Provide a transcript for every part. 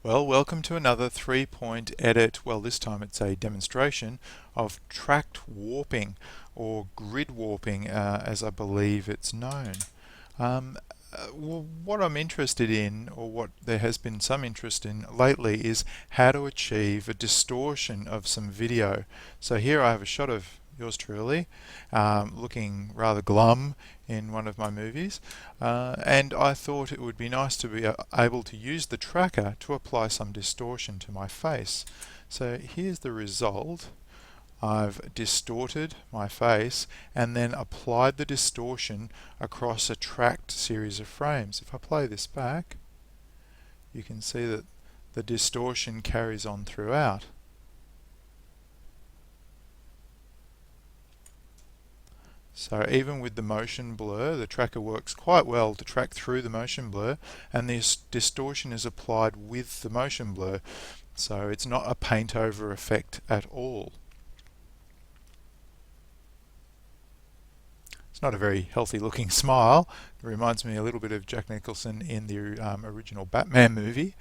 Well, welcome to another 3-point edit. Well, this time it's a demonstration of tracked warping or grid warping, as I believe it's known. What I'm interested in, or what there has been some interest in lately, is how to achieve a distortion of some video. So here I have a shot of yours truly, looking rather glum in one of my movies, and I thought it would be nice to be able to use the tracker to apply some distortion to my face. So here's the result. I've distorted my face and then applied the distortion across a tracked series of frames. If I play this back, you can see that the distortion carries on throughout. So even with the motion blur, the tracker works quite well to track through the motion blur, and this distortion is applied with the motion blur. So it's not a paint over effect at all. It's not a very healthy looking smile. It reminds me a little bit of Jack Nicholson in the original Batman movie.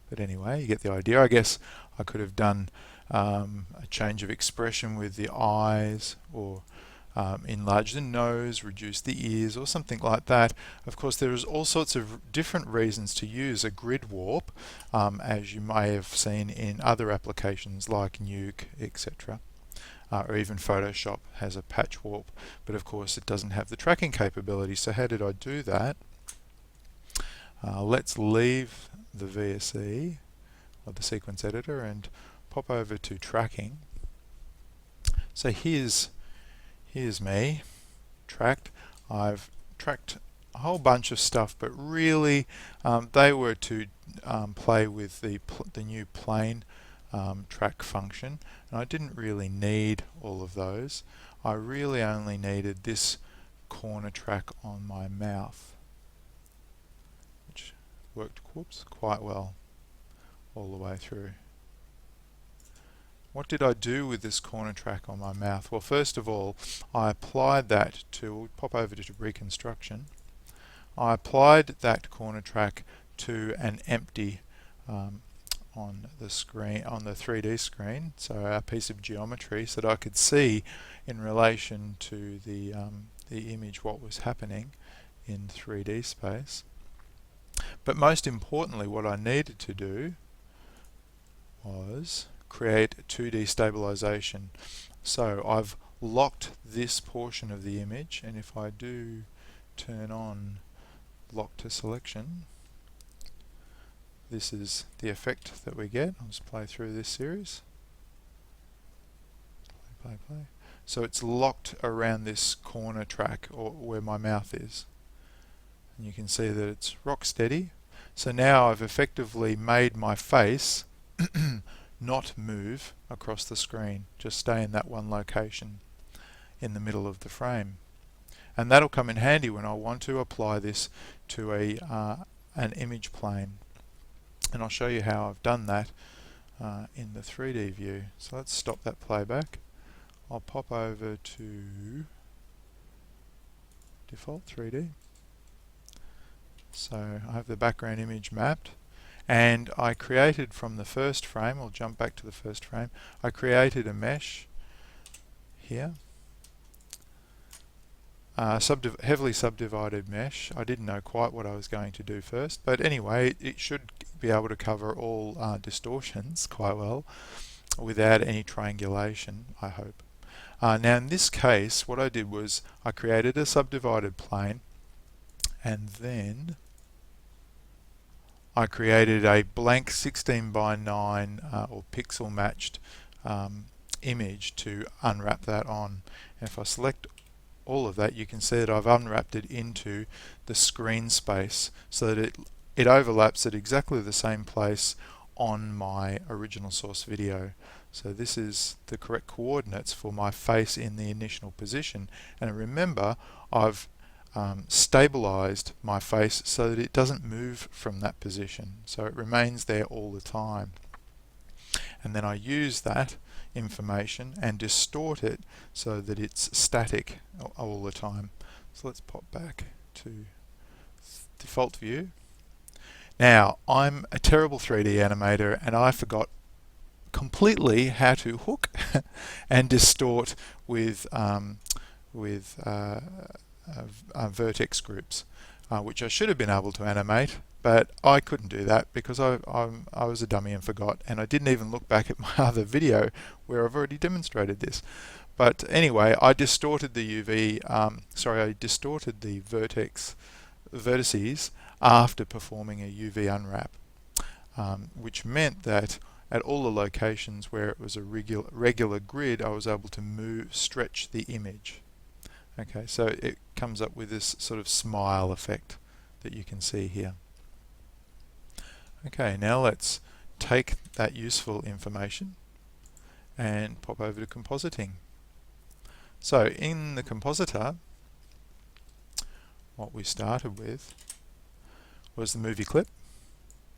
But anyway, you get the idea. I guess I could have done a change of expression with the eyes, or enlarge the nose, reduce the ears, or something like that. Of course, there is all sorts of different reasons to use a grid warp, as you may have seen in other applications like Nuke, etc. Or even Photoshop has a patch warp, but of course it doesn't have the tracking capability. So how did I do that? Let's leave the VSE, or the sequence editor, and pop over to tracking. So here's me tracked. I've tracked a whole bunch of stuff, but really they were to play with the new plane track function, and I didn't really need all of those. I really only needed this corner track on my mouth, which worked quite well all the way through. What did I do with this corner track on my mouth? Well, first of all, I applied that to, we'll pop over to reconstruction. I applied that corner track to an empty on the screen, on the 3D screen, so a piece of geometry, so that I could see in relation to the image what was happening in 3D space. But most importantly, what I needed to do was create 2D stabilization. So I've locked this portion of the image, and if I do turn on lock to selection, this is the effect that we get. I'll just play through this series. Play. So it's locked around this corner track, or where my mouth is. And you can see that it's rock steady. So now I've effectively made my face not move across the screen, just stay in that one location in the middle of the frame. And that'll come in handy when I want to apply this to an image plane. And I'll show you how I've done that in the 3D view. So let's stop that playback. I'll pop over to default 3D. So I have the background image mapped, and I created from the first frame, I'll jump back to the first frame, I created a mesh here, heavily subdivided mesh. I didn't know quite what I was going to do first, but anyway, it should be able to cover all distortions quite well without any triangulation, I hope. Now in this case, what I did was I created a subdivided plane, and then I created a blank 16 by 9 or pixel matched image to unwrap that on. And if I select all of that, you can see that I've unwrapped it into the screen space, so that it overlaps at exactly the same place on my original source video. So this is the correct coordinates for my face in the initial position. And remember, I've stabilized my face so that it doesn't move from that position, so it remains there all the time. And then I use that information and distort it so that it's static all the time. So let's pop back to default view. Now, I'm a terrible 3D animator and I forgot completely how to hook and distort with vertex groups, which I should have been able to animate, but I couldn't do that because I was a dummy and forgot, and I didn't even look back at my other video where I've already demonstrated this. But anyway, I distorted the I distorted the vertices after performing a UV unwrap, which meant that at all the locations where it was a regular grid, I was able to stretch the image. Okay, so it comes up with this sort of smile effect that you can see here. Okay, now let's take that useful information and pop over to compositing. So in the compositor, what we started with was the movie clip.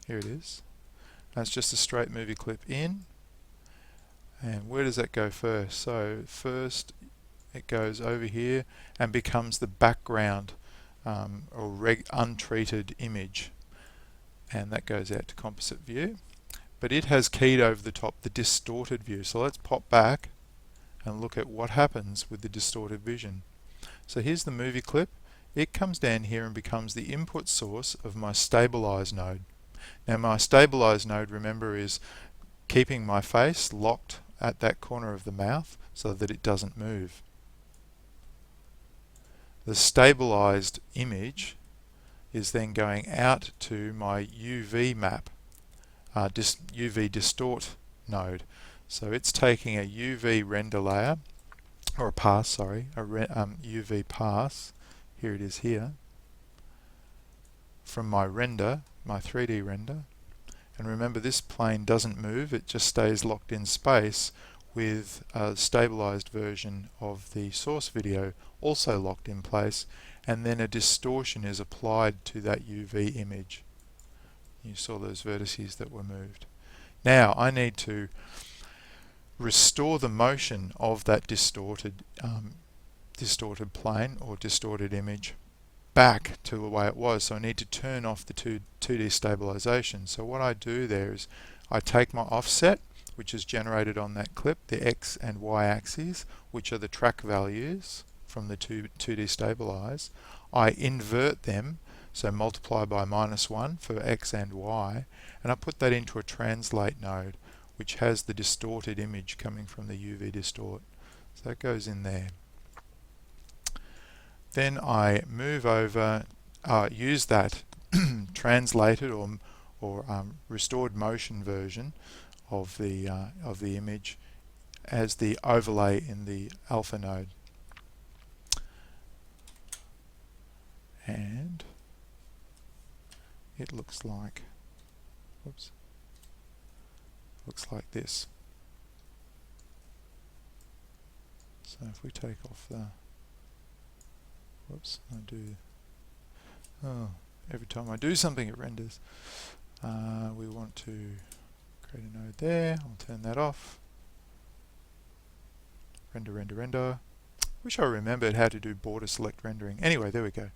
Here it is. That's just a straight movie clip in. And where does that go first? So first it goes over here and becomes the background or untreated image. And that goes out to composite view. But it has keyed over the top the distorted view. So let's pop back and look at what happens with the distorted vision. So here's the movie clip. It comes down here and becomes the input source of my stabilize node. Now my stabilize node, remember, is keeping my face locked at that corner of the mouth so that it doesn't move. The stabilized image is then going out to my UV map, UV distort node. So it's taking a UV render layer, or a pass, sorry, a UV pass, here it is here, from my render, my 3D render. And remember, this plane doesn't move, it just stays locked in space with a stabilized version of the source video also locked in place, and then a distortion is applied to that UV image. You saw those vertices that were moved. Now I need to restore the motion of that distorted plane or distorted image back to the way it was. So I need to turn off the 2D stabilization. So what I do there is I take my offset, which is generated on that clip, the X and Y axes, which are the track values from the 2D stabilize. I invert them, so multiply by -1 for X and Y, and I put that into a translate node, which has the distorted image coming from the UV distort. So that goes in there. Then I move over, use that translated or restored motion version of the image as the overlay in the alpha node. And it looks like, whoops, looks like this. So if we take off the, whoops, I do, every time I do something it renders. We want to create a node there, I'll turn that off. Render, render, render. Wish I remembered how to do border select rendering. Anyway, there we go.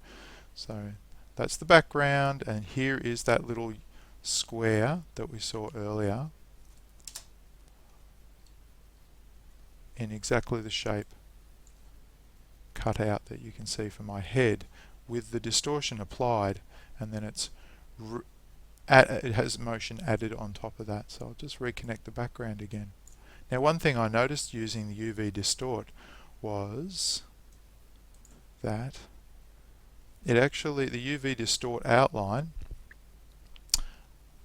So that's the background, and here is that little square that we saw earlier in exactly the shape cut out that you can see for my head with the distortion applied, and then it has motion added on top of that. So I'll just reconnect the background again. Now one thing I noticed using the UV distort was that it actually, the UV distort outline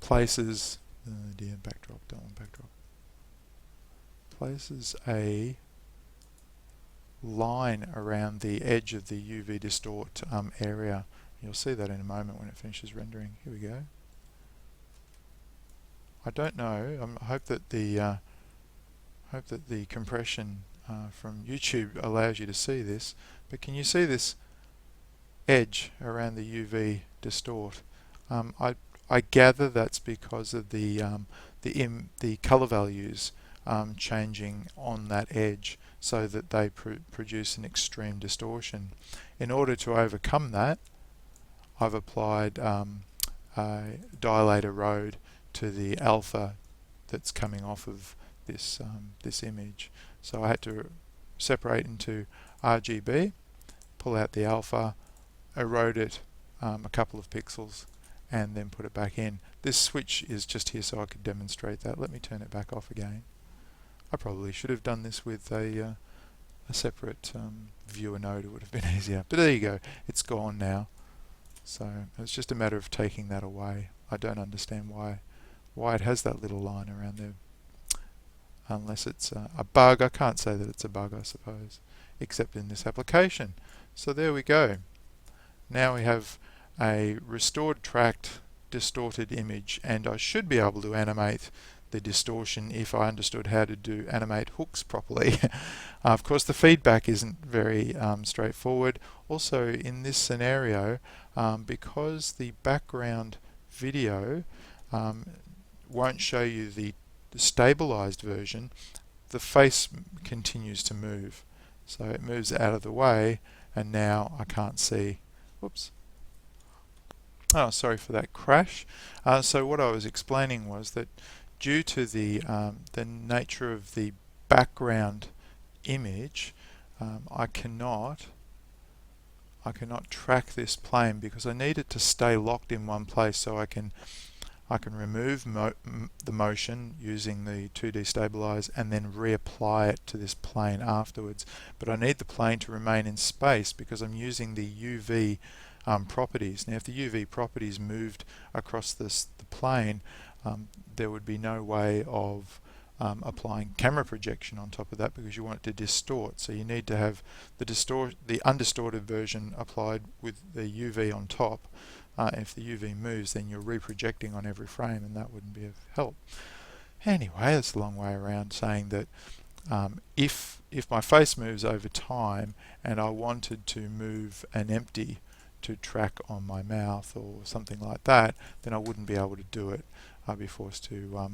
places, backdrop, don't want backdrop, places a line around the edge of the UV distort area. You'll see that in a moment when it finishes rendering. Here we go. I don't know, I hope that the compression from YouTube allows you to see this, but can you see this edge around the UV distort? I gather that's because of the color values changing on that edge, so that they produce an extreme distortion. In order to overcome that, I've applied dilate a road to the alpha that's coming off of this this image. So I had to separate into RGB, pull out the alpha, erode it a couple of pixels, and then put it back in. This switch is just here so I could demonstrate that. Let me turn it back off again. I probably should have done this with a separate viewer node. It would have been easier. But there you go. It's gone now. So it's just a matter of taking that away. I don't understand why it has that little line around there. Unless it's a bug. I can't say that it's a bug, I suppose, except in this application. So there we go. Now we have a restored tracked distorted image, and I should be able to animate the distortion if I understood how to do animate hooks properly. Of course, the feedback isn't very straightforward. Also, in this scenario, because the background video won't show you the stabilized version, the face continues to move. So it moves out of the way, and now I can't see. Whoops. Oh, sorry for that crash. So what I was explaining was that due to the nature of the background image, I cannot track this plane because I need it to stay locked in one place, so I can remove the motion using the 2D stabilize and then reapply it to this plane afterwards. But I need the plane to remain in space because I'm using the UV properties. Now if the UV properties moved across the plane, there would be no way of applying camera projection on top of that because you want it to distort. So you need to have the undistorted version applied with the UV on top. If the UV moves, then you're reprojecting on every frame, and that wouldn't be of help. Anyway, that's a long way around saying that if my face moves over time and I wanted to move an empty to track on my mouth or something like that, then I wouldn't be able to do it. I'd be forced to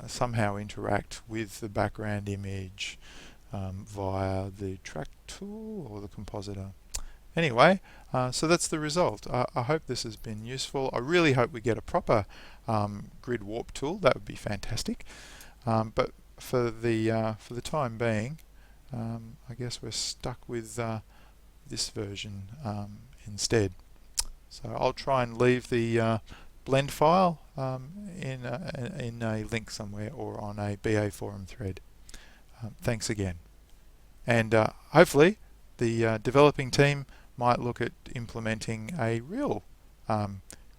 somehow interact with the background image via the track tool or the compositor. Anyway, so that's the result. I hope this has been useful. I really hope we get a proper grid warp tool. That would be fantastic. But for the time being, I guess we're stuck with this version instead. So I'll try and leave the blend file in a link somewhere or on a BA forum thread. Thanks again. And hopefully the developing team might look at implementing a real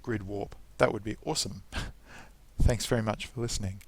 grid warp. That would be awesome. Thanks very much for listening.